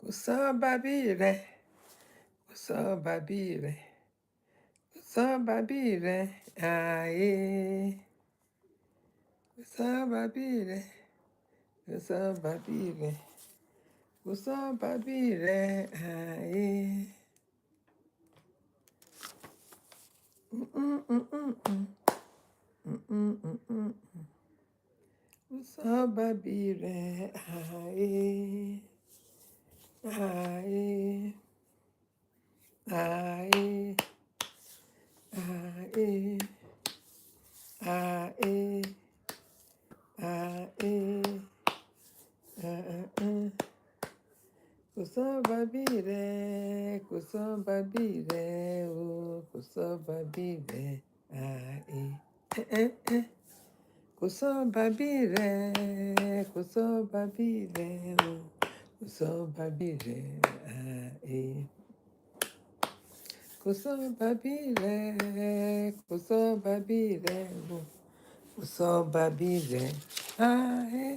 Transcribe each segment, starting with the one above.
Kò sọ́ba bí rẹ̀, kò sọ́ba bí rẹ̀, kò sọ́ba bí rẹ̀, ààyè. Kò sọ́ba bí rẹ̀, kò sọ́ba bí rẹ̀, kò sọ́ba bí rẹ̀, ààyè. Kò sọ́ba bí rẹ̀, ààyè. Ààyè, ààyè, ààyè, ààyè, ààyè, ààyè. Kò sọ́ba bí rẹ̀, kò sọ́ba bí rẹ̀ o, kò sọ́ba bí rẹ̀, ààyè. Kò sọ́ba bí rẹ̀, kò sọ́ba bí rẹ̀ o, kò sọ́ba bí rẹ̀, ààyè. Kò sọ́ba bí rẹ̀, kò sọ́ba bí rẹ̀ o, kò sọ́ba bí rẹ̀, ààyè.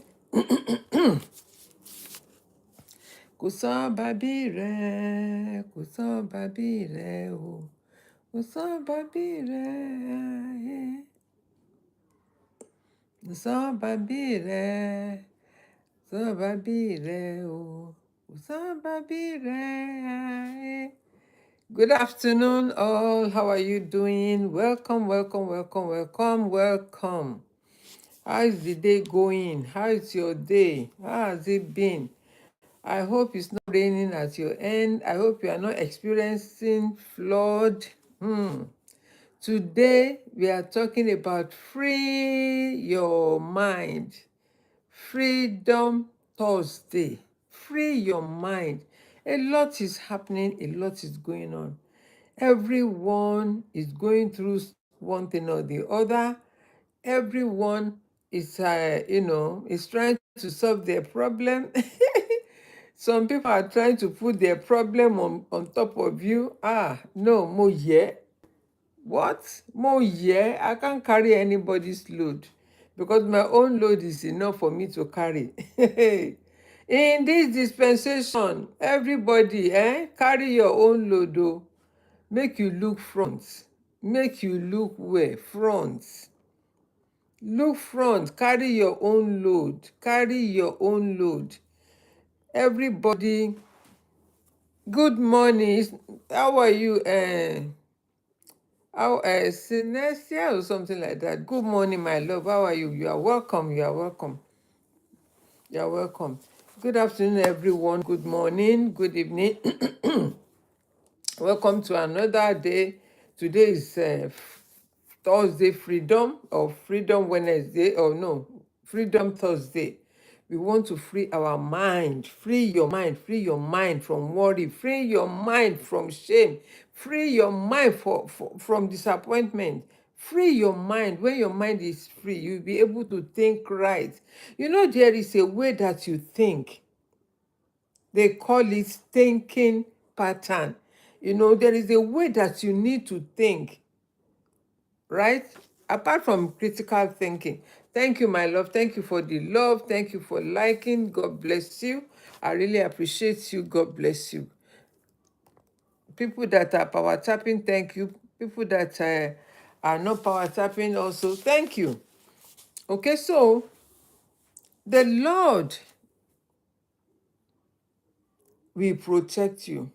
Kò sọ́ba bí rẹ̀, kò sọ́ba bí rẹ̀ o, kò sọ́ba bí rẹ̀, ààyè. Kò sọ́ba bí rẹ̀, sọ́ba bí rẹ̀ o, kò sọ́ba bí rẹ̀, ààyè. Good afternoon, all. How are you doing? Welcome, welcome, welcome, welcome, welcome. How is the day going? How is your day? How has it been? I hope it's not raining at your end. I hope you are not experiencing flood. Today, we are talking about free your mind. Freedom Thursday. Free your mind. A lot is happening. A lot is going on. Everyone is going through one thing or the other. Everyone is, is trying to solve their problem. Some people are trying to put their problem on top of you. No, mo yeah. What? Mo yeah? I can't carry anybody's load because my own load is enough for me to carry. In this dispensation, everybody carry your own load. Oh. Make you look front. Make you look where? Front. Look front. Carry your own load. Carry your own load. Everybody, good morning. How are you? Sinestia or something like that. Good morning, my love. How are you? You are welcome. You are welcome. You are welcome. Good afternoon, everyone. Good morning. Good evening. Welcome to another day. Today is Thursday Freedom or Freedom Wednesday or no, Freedom Thursday. We want to free our mind. Free your mind. Free your mind from worry. Free your mind from shame. Free your mind from disappointment. Free your mind. When your mind is free, you'll be able to think right. You know, there is a way that you think. They call it thinking pattern. You know, there is a way that you need to think, right? Apart from critical thinking. Thank you, my love. Thank you for the love. Thank you for liking. God bless you. I really appreciate you. God bless you. People that are power tapping, thank you. People that are not power tapping also, thank you. Okay, so the Lord will protect you.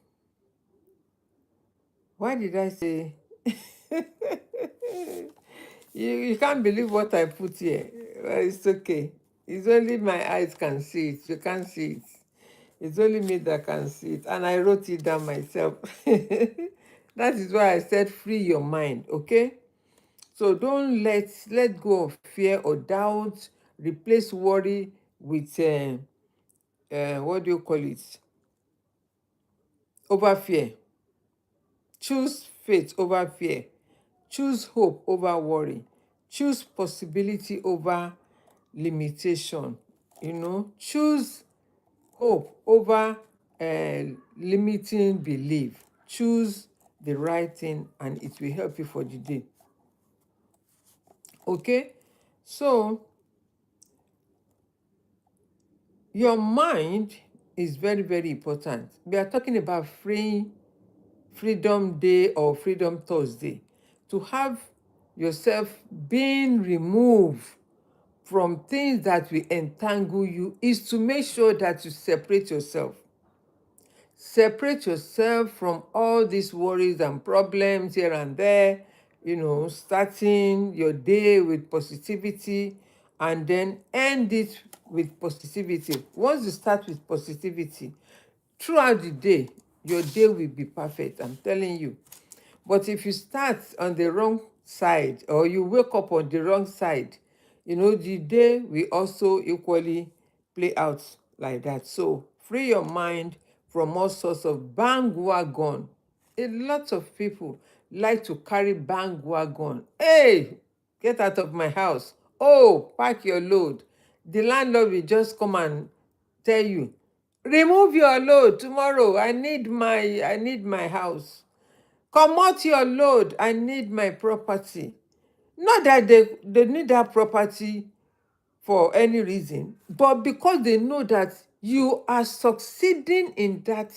Why did I say you can't believe what I put here? Well, it's okay. It's only my eyes can see it. You can't see it. It's only me that can see it. And I wrote it down myself. That is why I said free your mind, okay? So don't let go of fear or doubt. Replace worry with what do you call it? Over fear. Choose faith over fear. Choose hope over worry. Choose possibility over limitation. You know, choose hope over limiting belief. Choose the right thing and it will help you for the day. Okay? So, your mind is very, very important. We are talking about Freedom Day or Freedom Thursday. To have yourself being removed from things that will entangle you is to make sure that you separate yourself. Separate yourself from all these worries and problems here and there, starting your day with positivity and then end it with positivity. Once you start with positivity, throughout the day, your day will be perfect, I'm telling you. But if you start on the wrong side or you wake up on the wrong side, the day will also equally play out like that. So free your mind from all sorts of bandwagon. A lot of people like to carry bandwagon. Hey, get out of my house. Oh, pack your load. The landlord will just come and tell you, remove your load tomorrow. I need my house. Comot your load, I need my property. Not that they need that property for any reason, but because they know that you are succeeding in that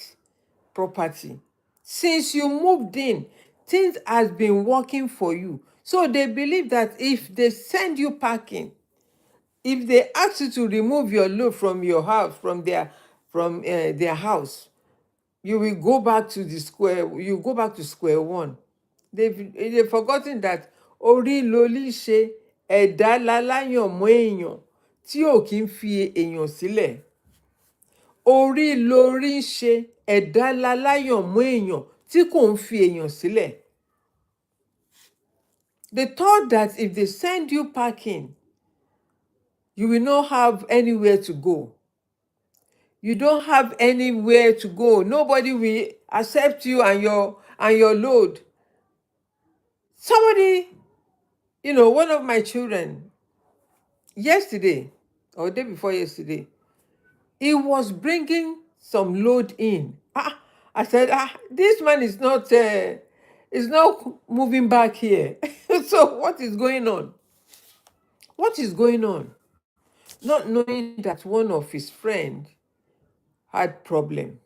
property. Since you moved in, things has been working for you. So they believe that if they send you packing, if they ask you to remove your load from your house, from their house, you will go back to square one. They've forgotten that orí lolí ṣe, ẹ̀dá láláyàn mọ́ èèyàn tí ò kí ń fi èèyàn sílẹ̀. Orí lórí ń ṣe, ẹ̀dá láláyàn mọ́ èèyàn tí kò ń fi èèyàn sílẹ̀. They thought that if they send you packing, you will not have anywhere to go. You don't have anywhere to go. Nobody will accept you and your load. Somebody, one of my children, yesterday or day before yesterday, he was bringing some load in. I said, this man is not moving back here. So what is going on? What is going on? Not knowing that one of his friend had problem.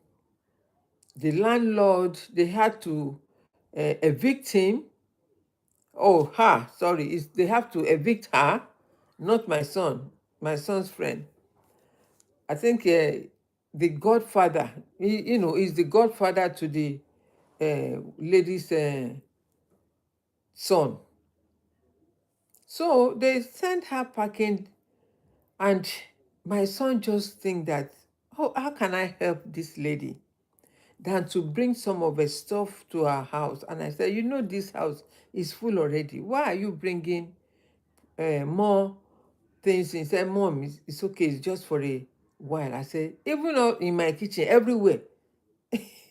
The landlord, they had to evict him. Oh, her, sorry, they have to evict her, not my son's friend. I think the godfather, is the godfather to the lady's son. So they sent her packing, and my son just think that, oh, how can I help this lady than to bring some of her stuff to her house? And I said, this house is full already. Why are you bringing more things? He said, Mom, it's okay, it's just for a while. I said, even in my kitchen, everywhere.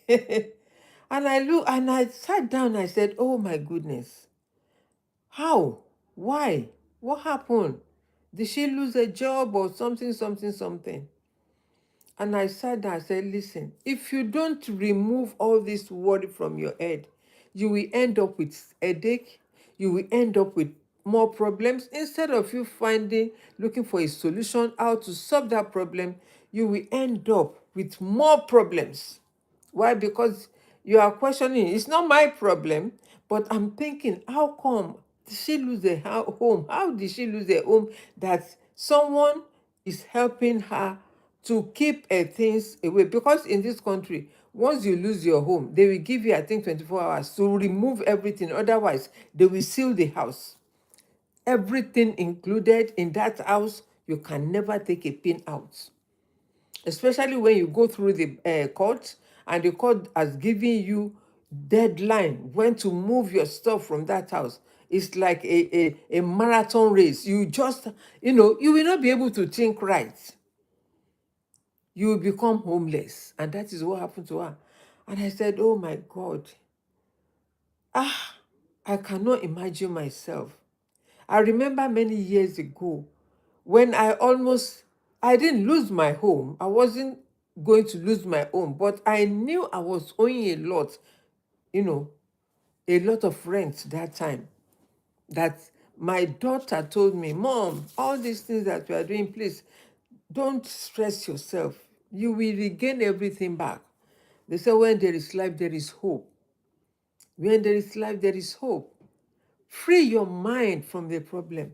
And I sat down, I said, oh my goodness, how? Why? What happened? Did she lose a job or something, something, something? And I sat down, I said, listen, if you don't remove all this worry from your head, you will end up with headache, you will end up with more problems. Instead of you looking for a solution, how to solve that problem, you will end up with more problems. Why? Because you are questioning, it's not my problem, but I'm thinking, how come did she lose a home? How did she lose a home that someone is helping her to keep things away? Because in this country, once you lose your home, they will give you, I think, 24 hours to remove everything. Otherwise, they will seal the house. Everything included in that house, you can never take a pin out. Especially when you go through the court, and the court has given you deadline when to move your stuff from that house. It's like a marathon race. You just, you will not be able to think right. You will become homeless. And that is what happened to her. And I said, oh my God. I cannot imagine myself. I remember many years ago when I didn't lose my home. I wasn't going to lose my home, but I knew I was owing a lot of rent that time. That my daughter told me, Mom, all these things that you are doing, please don't stress yourself. You will regain everything back. They say when there is life, there is hope. When there is life, there is hope. Free your mind from the problem.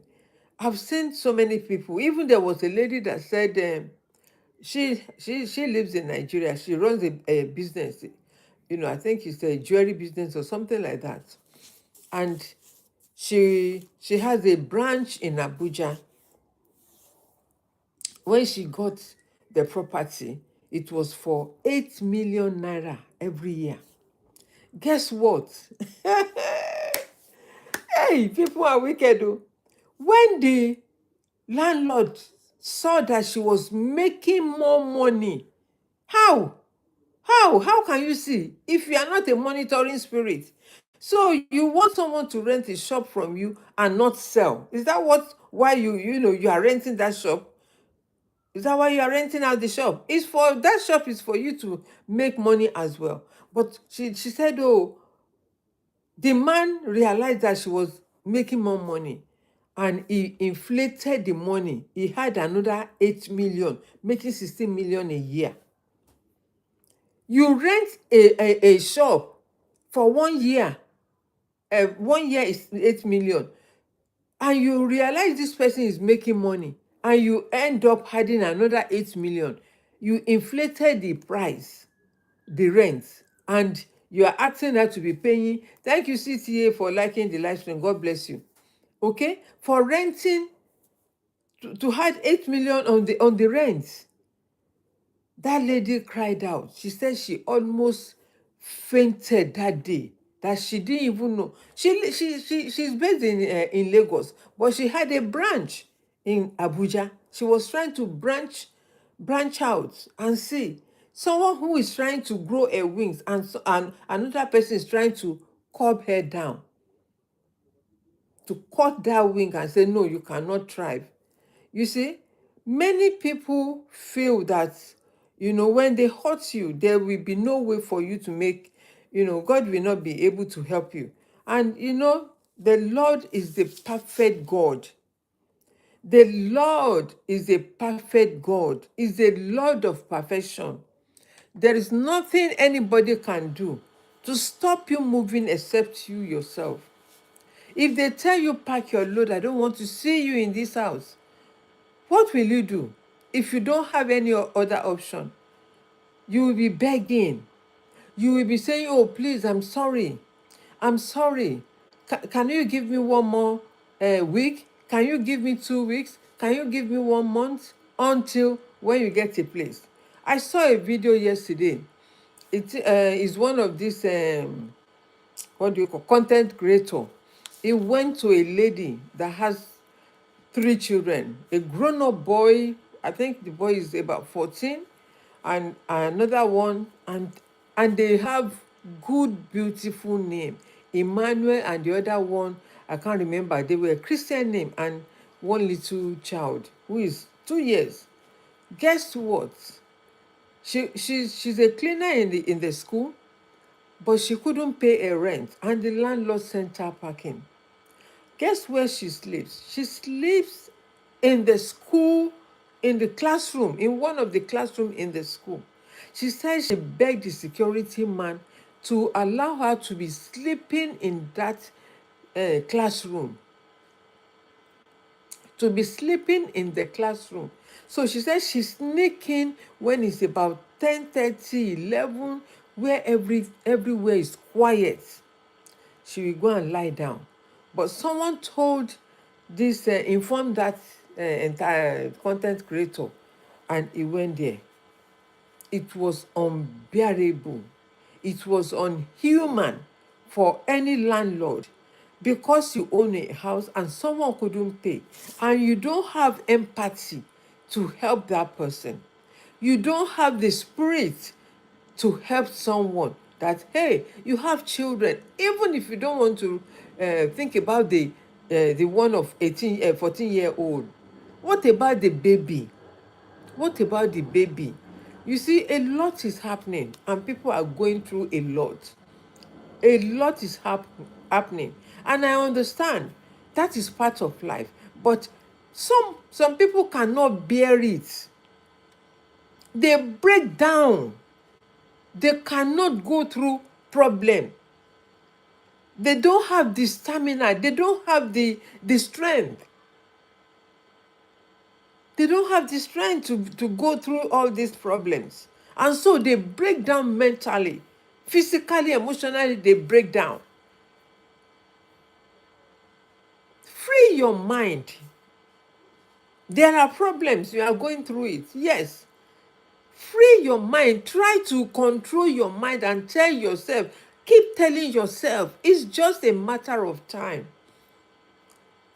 I've seen so many people. Even there was a lady that said she lives in Nigeria. She runs a business. I think it's a jewelry business or something like that. And she has a branch in Abuja. When she got the property, it was for 8 million naira every year. Guess what? Hey, people are wicked. Oh. When the landlord saw that she was making more money, how? How can you see if you are not a monitoring spirit? So you want someone to rent a shop from you and not sell? Is that why you are renting that shop? Is that why you are renting out the shop? It's for that shop is for you to make money as well. But she said, oh, the man realized that she was making more money and he inflated the money. He had another 8 million, making 16 million a year. You rent a shop for 1 year. 1 year is 8 million. And you realize this person is making money and you end up adding another 8 million. You inflated the price, the rent, and you are asking her to be paying. Thank you, CTA, for liking the live stream. God bless you. Okay? For renting, to add 8 million on the rent. That lady cried out. She said she almost fainted that day, that she didn't even know. She's based in Lagos, but she had a branch in Abuja. She was trying to branch out and see someone who is trying to grow her wings, and another person is trying to curb her down, to cut that wing and say, no, you cannot thrive. You see, many people feel that, when they hurt you, there will be no way for you to make, God will not be able to help you. And, the Lord is the perfect God. The Lord is a perfect God, is a Lord of perfection. There is nothing anybody can do to stop you moving except you yourself. If they tell you, pack your load, I don't want to see you in this house, what will you do? If you don't have any other option, you will be begging. You will be saying, oh, please, I'm sorry. I'm sorry. Can you give me one more week? Can you give me 2 weeks? Can you give me 1 month? Until when you get a place. I saw a video yesterday. It is one of these, what do you call, content creator. He went to a lady that has 3 children, a grown-up boy, I think the boy is about 14, and another one, and they have good, beautiful name, Emmanuel, and the other one, I can't remember. They were a Christian name, and one little child who is 2 years. Guess what? She's a cleaner in the school, but she couldn't pay a rent, and the landlord sent her packing. Guess where she sleeps? She sleeps in the school, in the classroom, in one of the classroom in the school. She said she begged the security man to allow her to be sleeping in that classroom, to be sleeping in the classroom. So she said she's sneaking when it's about 10:30, 11, where everywhere is quiet. She will go and lie down. But someone told this, informed that entire content creator, and he went there. It was unbearable. It was unhuman for any landlord, because you own a house and someone couldn't pay, and you don't have empathy to help that person. You don't have the spirit to help someone, that, hey, you have children, even if you don't want to think about the one of 14-year-old. What about the baby? What about the baby? You see, a lot is happening and people are going through a lot. A lot is happening, and I understand that is part of life, but some people cannot bear it. They break down. They cannot go through problem. They don't have the stamina. They don't have the strength. They don't have the strength to go through all these problems. And so they break down mentally, physically, emotionally, they break down. Free your mind. There are problems, you are going through it. Yes. Free your mind. Try to control your mind and tell yourself, keep telling yourself, it's just a matter of time.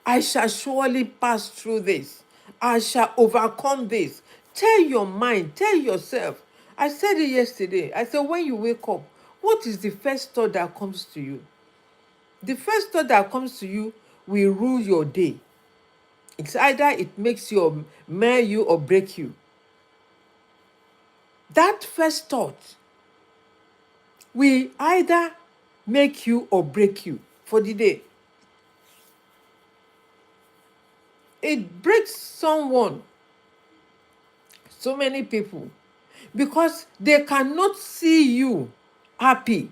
I shall surely pass through this. I shall overcome this. Tell your mind, tell yourself. I said it yesterday. I said, when you wake up, what is the first thought that comes to you? The first thought that comes to you will rule your day. It's either it makes you or marry you or break you. That first thought will either make you or break you for the day. It breaks someone, so many people, because they cannot see you happy.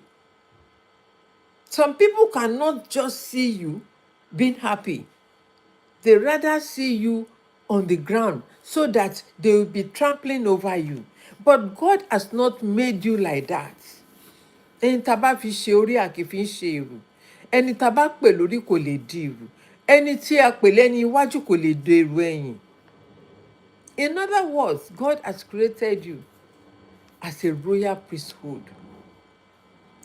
Some people cannot just see you being happy. They rather see you on the ground so that they will be trampling over you. But God has not made you like that. Ẹni tá a bá fi ṣe orí àkì fi ń ṣe èrù. Ẹni tá a bá pè lórí kò lè di èrù. Ẹni tí a pè lẹ́ni iwájú kò lè di èrù ẹ̀yìn. In other words, God has created you as a royal priesthood.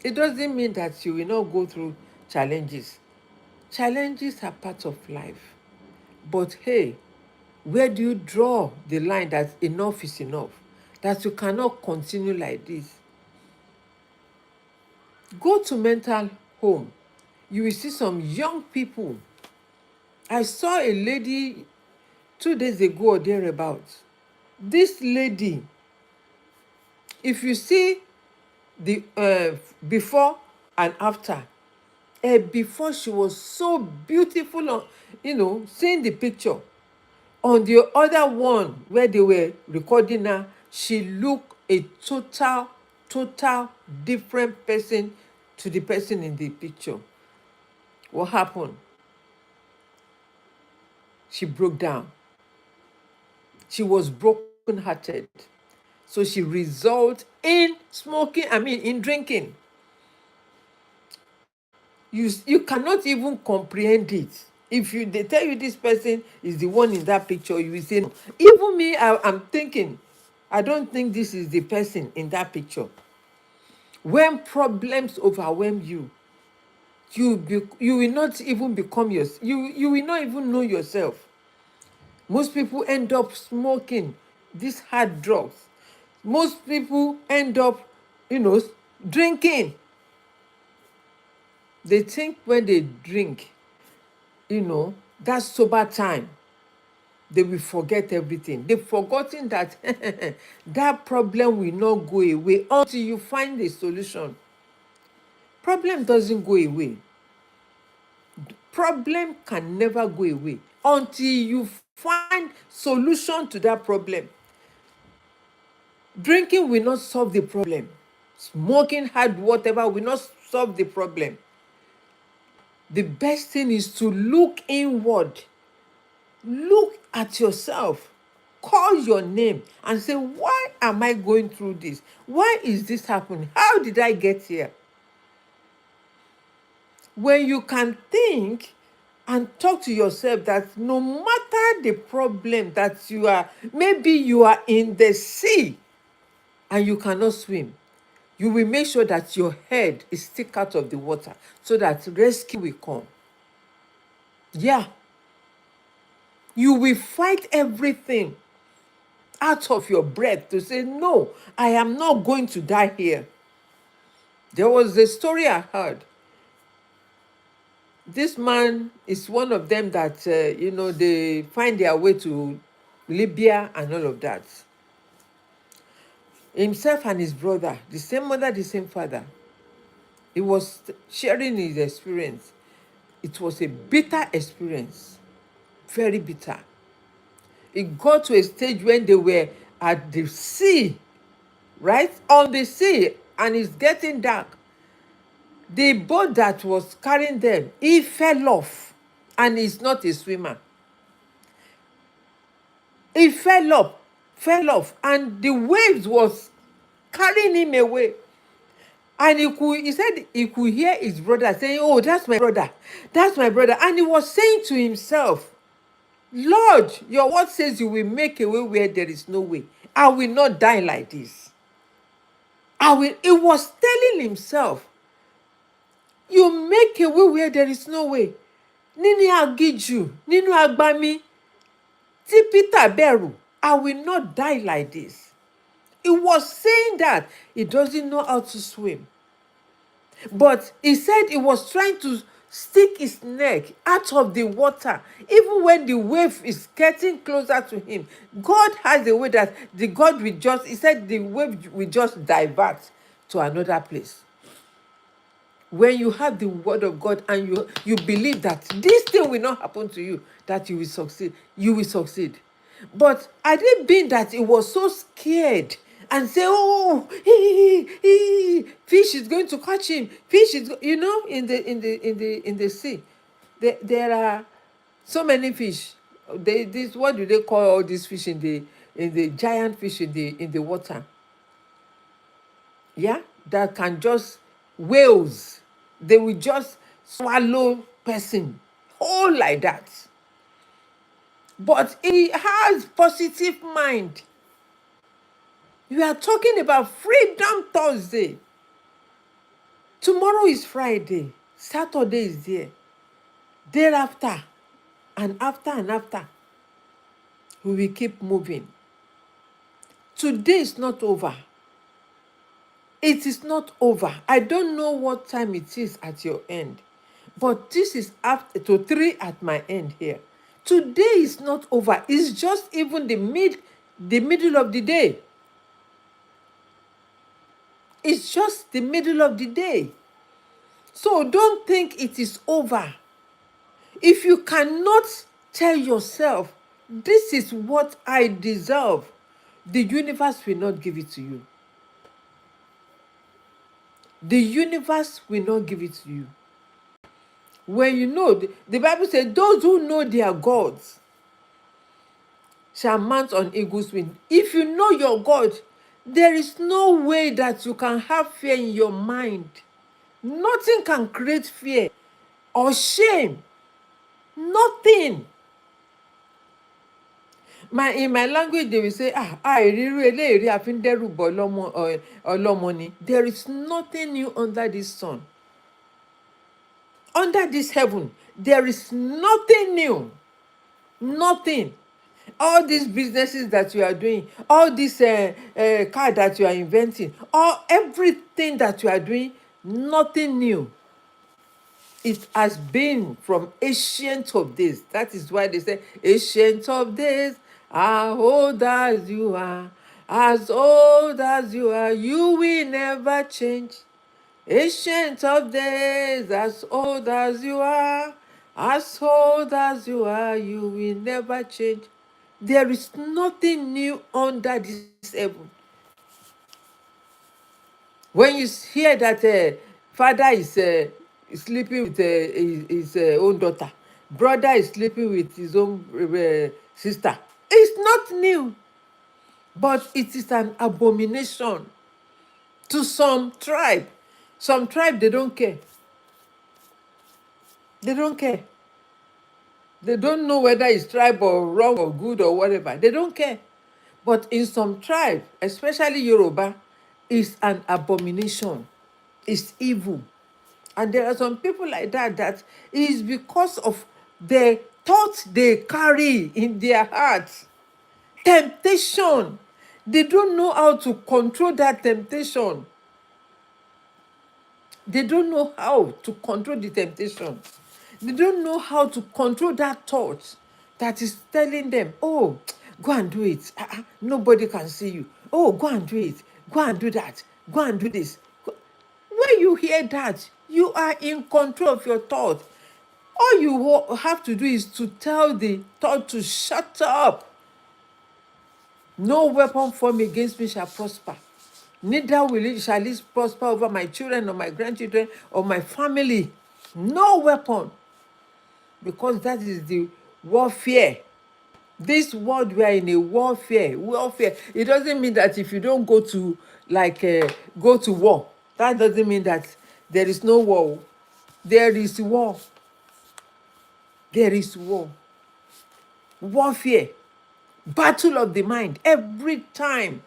It doesn't mean that you will not go through challenges. Challenges are part of life. But hey, where do you draw the line that enough is enough? That you cannot continue like this? Go to mental home. You will see some young people. I saw a lady 2 days ago or thereabouts. This lady, if you see the before and after, before she was so beautiful, seeing the picture. On the other one where they were recording her, she looked a total different person to the person in the picture. What happened? She broke down. She was broken-hearted. So she resulted in in drinking. You cannot even comprehend it. If they tell you this person is the one in that picture, you will say no. Even me, I'm thinking, I don't think this is the person in that picture. When problems overwhelm you, you will not even become yourself. You will not even know yourself. Most people end up smoking these hard drugs. Most people end up, drinking. They think when they drink, that sober time, they will forget everything. They've forgotten that that problem will not go away until you find a solution. Problem doesn't go away. Problem can never go away until you find solution to that problem. Drinking will not solve the problem. Smoking hard whatever will not solve the problem. The best thing is to look inward. Look at yourself. Call your name and say, why am I going through this? Why is this happening? How did I get here? When you can think and talk to yourself that no matter the problem that you are, maybe you are in the sea and you cannot swim, you will make sure that your head is stick out of the water so that rescue will come. Yeah. You will fight everything out of your breath to say, no, I am not going to die here. There was a story I heard. This man is one of them that, they find their way to Libya and all of that. Himself and his brother, the same mother, the same father. He was sharing his experience. It was a bitter experience, very bitter. It got to a stage when they were at the sea, right? On the sea, and it's getting dark. The boat that was carrying them, he fell off, and he's not a swimmer. He fell off, and the waves was carrying him away. And he said he could hear his brother saying, "Oh, that's my brother. That's my brother." And he was saying to himself, "Lord, your word says you will make a way where there is no way. I will not die like this. I will." He was telling himself, "You make a way where there is no way." Nínú aginjù, nínú agbami, tí Peter bẹ̀rù, I will not die like this. He was saying that he doesn't know how to swim. But he said he was trying to stick his neck out of the water. Even when the wave is getting closer to him, God has a way that he said the wave will just divert to another place. When you have the word of God and you believe that this thing will not happen to you, that you will succeed. But had it been that he was so scared and say, "Oh, fish is going to catch him, fish is," in the sea, there are so many fish. What do they call all these fish in the giant fish in the water? Yeah, that can just, whales, they will just swallow person whole like that. But he has positive mind. You are talking about Freedom Thursday. Tomorrow is Friday. Saturday is there. Thereafter, and after, we will keep moving. Today is not over. It is not over. I don't know what time it is at your end, but this is after to 3 at my end here. Today is not over. It's just even the middle of the day. It's just the middle of the day. So don't think it is over. If you cannot tell yourself, this is what I deserve, the universe will not give it to you. The universe will not give it to you. When you know, the Bible says, those who know their gods shall mount on eagle's wings. If you know your God, there is no way that you can have fear in your mind. Nothing can create fear or shame. Nothing. In my language, they will say, there is nothing new under this sun. Under this heaven, there is nothing new. Nothing. All these businesses that you are doing, all this car that you are inventing, everything that you are doing, nothing new. It has been from ancient of days. That is why they say, ancient of days, as old as you are, as old as you are, you will never change. Ancient of days, as old as you are, as old as you are, you will never change. There is nothing new under this heaven. When you hear that father is sleeping with his own daughter, brother is sleeping with his own sister, it's not new, but it is an abomination to some tribe. Some tribe, they don't care. They don't care. They don't know whether it's tribe or wrong or good or whatever. They don't care. But in some tribe, especially Yoruba, it's an abomination. It's evil. And there are some people like that is because of the thoughts they carry in their hearts. Temptation. They don't know how to control that temptation. They don't know how to control the temptation. They don't know how to control that thought that is telling them, "Oh, go and do it. Nobody can see you. Oh, go and do it. Go and do that. Go and do this." When you hear that, you are in control of your thought. All you have to do is to tell the thought to shut up. No weapon formed against me shall prosper. Neither shall it prosper over my children or my grandchildren or my family. No weapon. Because that is the warfare. This world, we are in a warfare. Warfare. It doesn't mean that if you don't go to go to war, that doesn't mean that there is no war. There is war. There is war. Warfare. Battle of the mind. Every time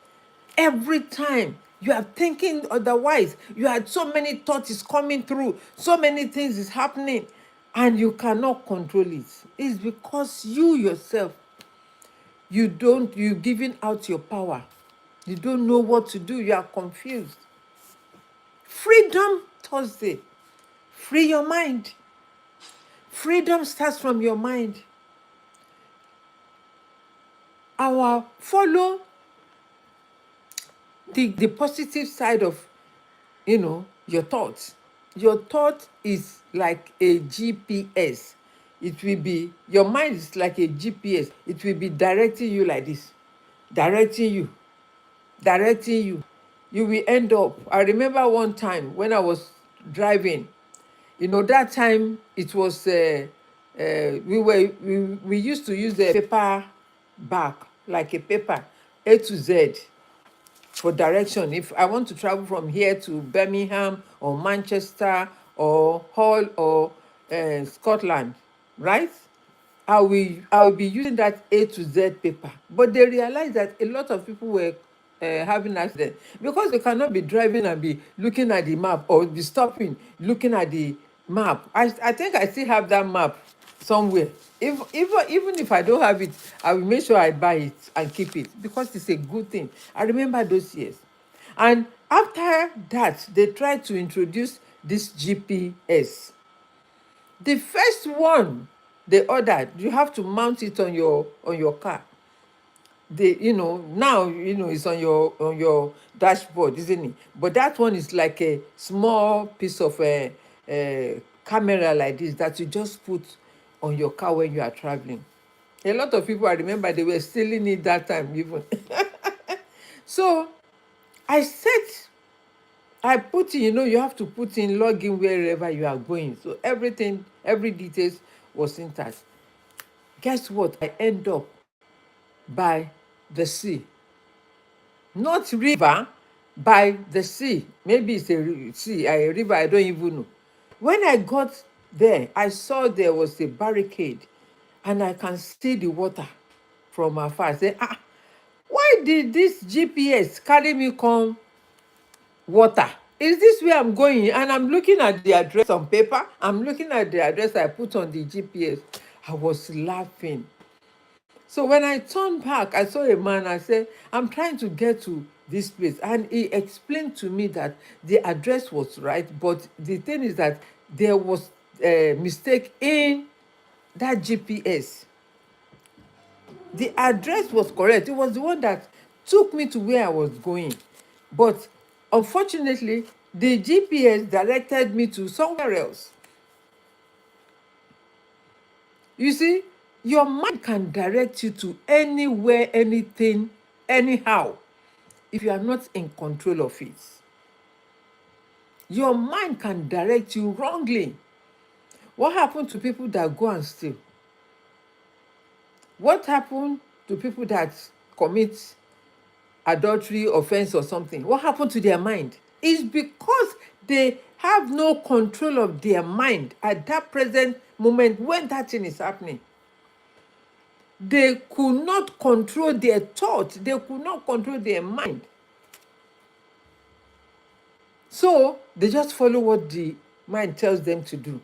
you are thinking otherwise, you had so many thoughts is coming through, so many things is happening, and you cannot control it. It's because you yourself, you giving out your power. You don't know what to do. You are confused. Freedom Thursday. Free your mind. Freedom starts from your mind. Follow the positive side of your thoughts. Your thought is like a GPS. It will be, your mind is like a GPS. It will be directing you like this, directing you. You will end up. I remember one time when I was driving, that time it was we used to use a paper bag, like a paper, A to Z, for direction. If I want to travel from here to Birmingham or Manchester or Hull or Scotland, right? I will be using that A to Z paper. But they realized that a lot of people were having accidents because they cannot be driving and be looking at the map, or be stopping, looking at the map. I think I still have that map somewhere. Even if I don't have it, I will make sure I buy it and keep it because it's a good thing. I remember those years. And after that, they tried to introduce this GPS. The first one they ordered, you have to mount it on your car. Now it's on your dashboard, isn't it? But that one is like a small piece of a camera like this that you just put on your car when you are traveling. A lot of people, I remember, they were stealing it that time even. So I put in, you have to put in, log in wherever you are going. So everything, every details was intact. Guess what? I end up by the sea. Not river, by the sea. Maybe it's a river, I don't even know. When I got there, I saw there was a barricade and I can see the water from afar. I say, why did this GPS carry me come water? Is this where I'm going? And I'm looking at the address on paper. I'm looking at the address I put on the GPS. I was laughing. So when I turned back, I saw a man. I said, I'm trying to get to this place. And he explained to me that the address was right. But the thing is that there was a mistake in that GPS. The address was correct. It was the one that took me to where I was going. But unfortunately, the GPS directed me to somewhere else. You see, your mind can direct you to anywhere, anything, anyhow, if you are not in control of it. Your mind can direct you wrongly. What happened to people that go and steal? What happened to people that commit adultery, offense, or something? What happened to their mind? It's because they have no control of their mind at that present moment when that thing is happening. They could not control their thoughts. They could not control their mind. So they just follow what the mind tells them to do.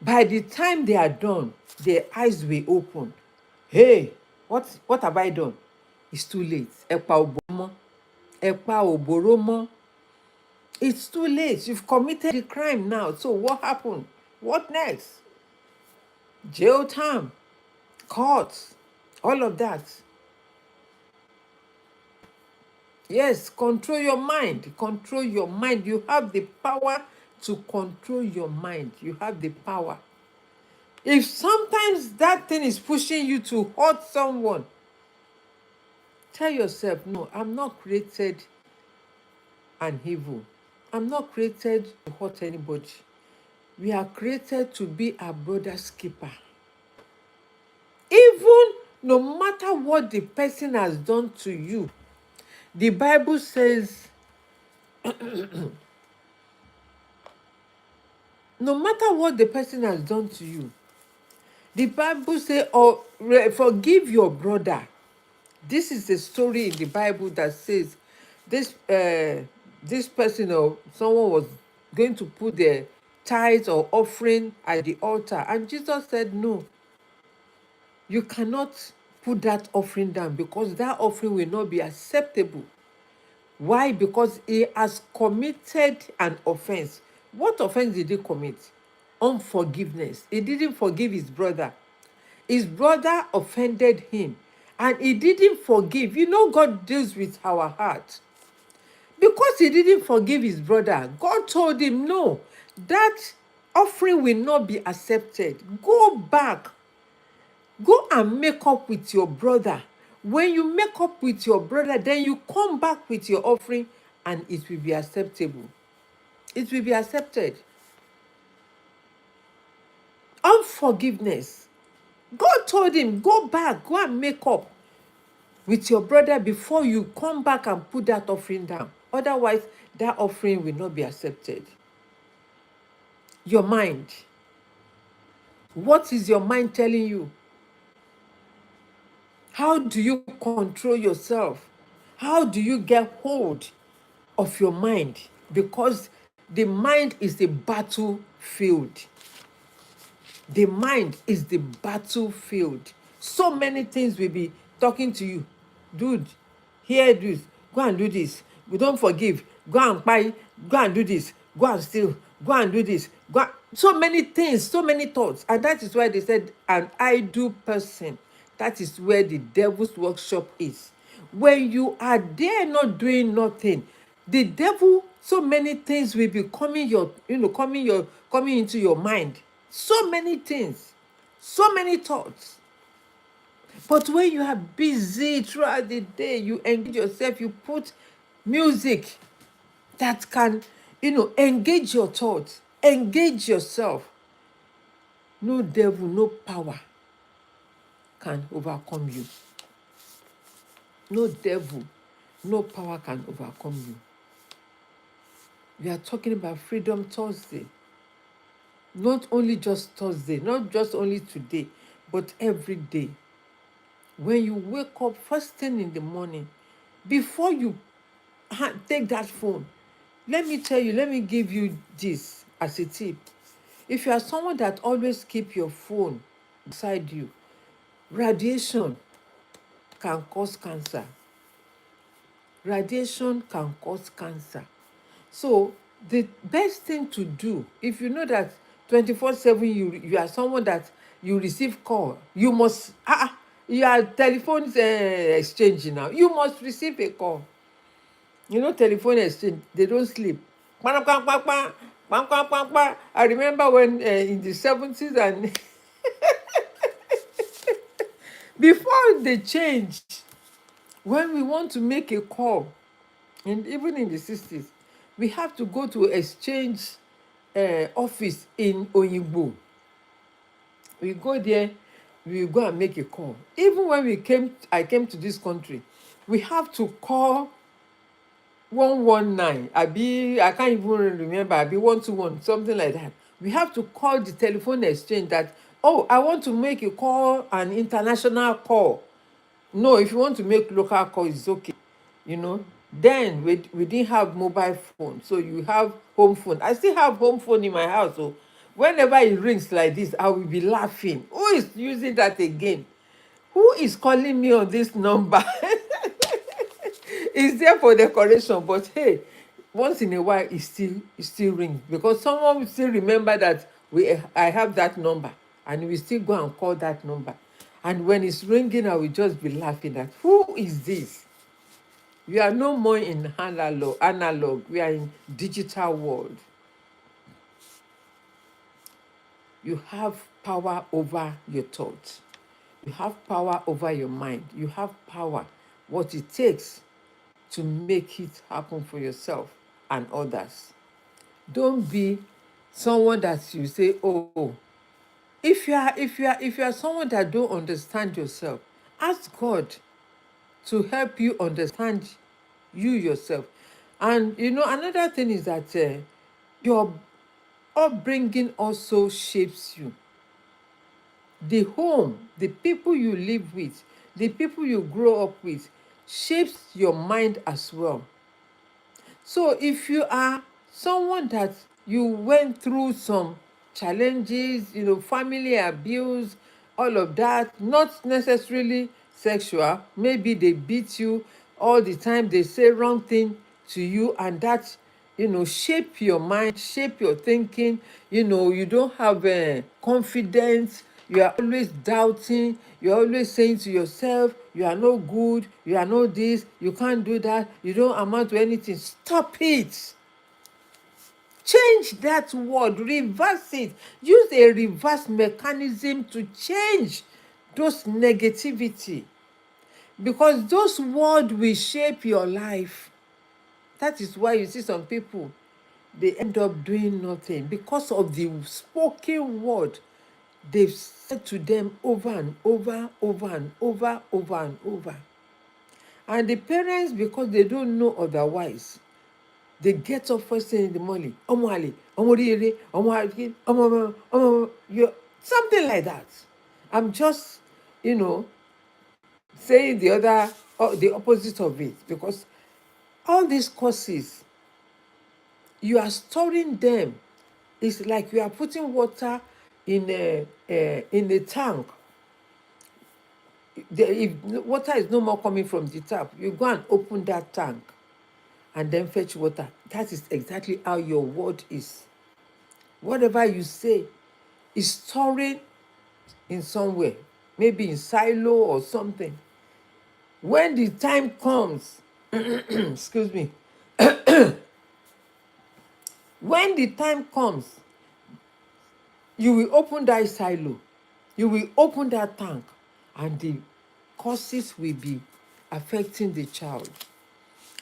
By the time they are done, their eyes will open. Hey, what have I done? It's too late. Ẹ̀pà òbòrò mọ́. It's too late. You've committed the crime now. So what happened? What next? Jail time, court, all of that. Yes, control your mind. Control your mind. You have the power to control your mind. You have the power. If sometimes that thing is pushing you to hurt someone, Tell yourself, no, I'm not created an evil. I'm not created to hurt anybody. We are created to be our brother's keeper. Even no matter what the person has done to you, the Bible says, no matter what the person has done to you, the Bible says, or forgive your brother. This is a story in the Bible that says this person or someone was going to put their tithes or offering at the altar, and Jesus said, no, you cannot put that offering down because that offering will not be acceptable. Why? Because he has committed an offense. What offense did he commit? Unforgiveness. He didn't forgive his brother. His brother offended him and he didn't forgive. You know, God deals with our heart. Because he didn't forgive his brother, God told him, no, that offering will not be accepted. Go back. Go and make up with your brother. When you make up with your brother, then you come back with your offering and it will be acceptable. It will be accepted. Unforgiveness. God told him, go back, go and make up with your brother before you come back and put that offering down. Otherwise, that offering will not be accepted. Your mind. What is your mind telling you? How do you control yourself? How do you get hold of your mind? Because the mind is the battlefield. The mind is the battlefield. So many things will be talking to you. Dude, hear this. Go and do this. We don't forgive. Go and buy. Go and do this. Go and steal. Go and do this. So many things, so many thoughts. And that is why they said an idle person. That is where the devil's workshop is. When you are there not doing nothing, the devil, so many things will be coming into your mind. So many things, so many thoughts. But when you are busy throughout the day, you engage yourself, you put music that can, engage your thoughts, engage yourself. No devil, no power can overcome you. No devil, no power can overcome you. We are talking about Freedom Thursday. Not only just Thursday, not just only today, but every day. When you wake up first thing in the morning, before you take that phone, let me tell you, let me give you this as a tip. If you are someone that always keep your phone beside you, radiation can cause cancer. Radiation can cause cancer. So the best thing to do, if you know that 24/7 you are someone that you receive call, you must you are telephone exchange now. You must receive a call. Telephone exchange, they don't sleep. I remember when in the 70s and before they changed, when we want to make a call, and even in the 60s, we have to go to exchange office in Oyingbo. We go there, we go and make a call. Even when I came to this country, we have to call 119. I can't even remember. 121, something like that. We have to call the telephone exchange that, oh, I want to make a call, an international call. No, if you want to make local call, it's okay. Then we didn't have mobile phone, so you have home phone. I still have home phone in my house, so whenever it rings like this, I will be laughing. Who is using that again? Who is calling me on this number? It's there for decoration, but hey, once in a while it still rings because someone will still remember that I have that number, and we still go and call that number. And when it's ringing, I will just be laughing at, who is this? We are no more in analog. We are in digital world. You have power over your thoughts. You have power over your mind. You have power what it takes to make it happen for yourself and others. Don't be someone that you say, oh, if you are someone that don't understand yourself, ask God to help you understand you yourself. And another thing is that your upbringing also shapes you. The home, the people you live with, the people you grow up with shapes your mind as well. So if you are someone that you went through some challenges, family abuse, all of that, not necessarily sexual, maybe they beat you all the time, they say wrong thing to you, and that shape your mind, shape your thinking. You don't have confidence, you are always doubting, you're always saying to yourself, you are no good, you are no this, you can't do that, you don't amount to anything. Stop it. Change that word, reverse it. Use a reverse mechanism to change those negativity, because those words will shape your life. That is why you see some people, they end up doing nothing because of the spoken word they've said to them over and over, over and over, over and over. And the parents, because they don't know otherwise, they get up first thing in the morning, Omo Ale, Omo Rere, Omo Ale, you something like that. I'm just, you know, saying the opposite of it, because all these courses, you are storing them. It's like you are putting water in a tank. If water is no more coming from the tap, you go and open that tank and then fetch water. That is exactly how your word is. Whatever you say is storing in somewhere, maybe in silo or something. When the time comes, excuse me, when the time comes, you will open that silo, you will open that tank, and the causes will be affecting the child.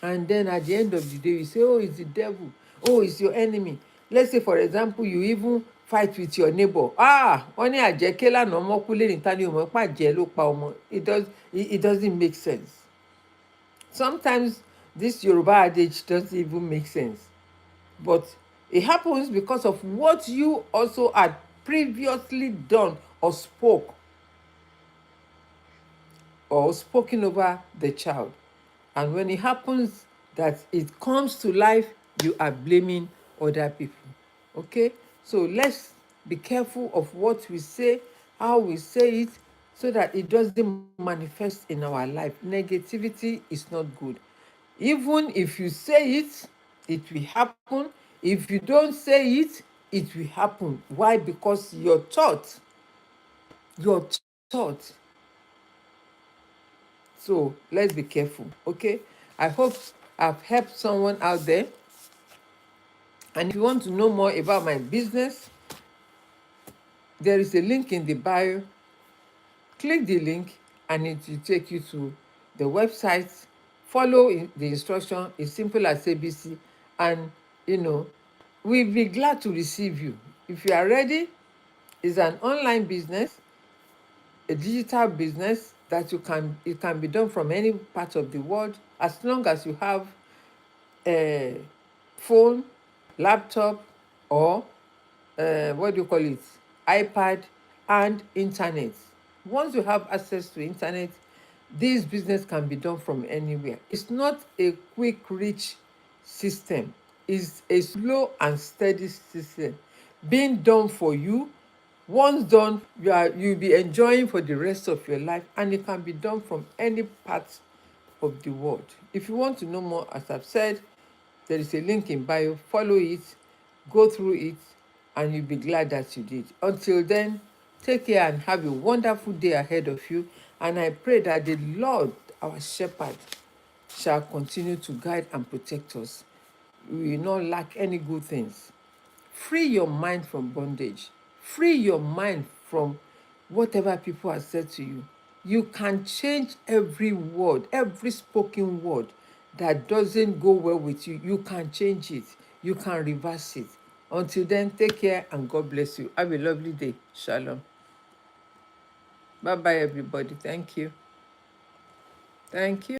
And then at the end of the day, you say, oh, it's the devil, oh, it's your enemy. Let's say, for example, you even fight with your neighbor. Wọ́n ní àjẹké lánàá ọmọ kú lẹ́yìn ta ni ọmọ pàjẹ́ ló pa ọmọ. It doesn't make sense. Sometimes this Yoruba adage doesn't even make sense. But it happens because of what you also had previously done or spoken over the child. And when it happens that it comes to life, you are blaming other people. Okay? So let's be careful of what we say, how we say it, so that it doesn't manifest in our life. Negativity is not good. Even if you say it, it will happen. If you don't say it, it will happen. Why? Because your thought. So let's be careful, okay? I hope I've helped someone out there. And if you want to know more about my business, there is a link in the bio. Click the link and it will take you to the website. Follow the instruction. It's simple as ABC. And, we'll be glad to receive you. If you are ready, it's an online business, a digital business that it can be done from any part of the world, as long as you have a phone, laptop, or what do you call it, iPad, and internet. Once you have access to internet, this business can be done from anywhere. It's not a quick reach system. It's a slow and steady system being done for you. Once done, you'll be enjoying for the rest of your life, and it can be done from any part of the world. If you want to know more, as I've said, there is a link in bio. Follow it, go through it, and you'll be glad that you did. Until then, take care and have a wonderful day ahead of you. And I pray that the Lord, our shepherd, shall continue to guide and protect us. We will not lack any good things. Free your mind from bondage. Free your mind from whatever people have said to you. You can change every word, every spoken word that doesn't go well with you. You can change it. You can reverse it. Until then, take care and God bless you. Have a lovely day. Shalom. Bye bye, everybody. Thank you. Thank you.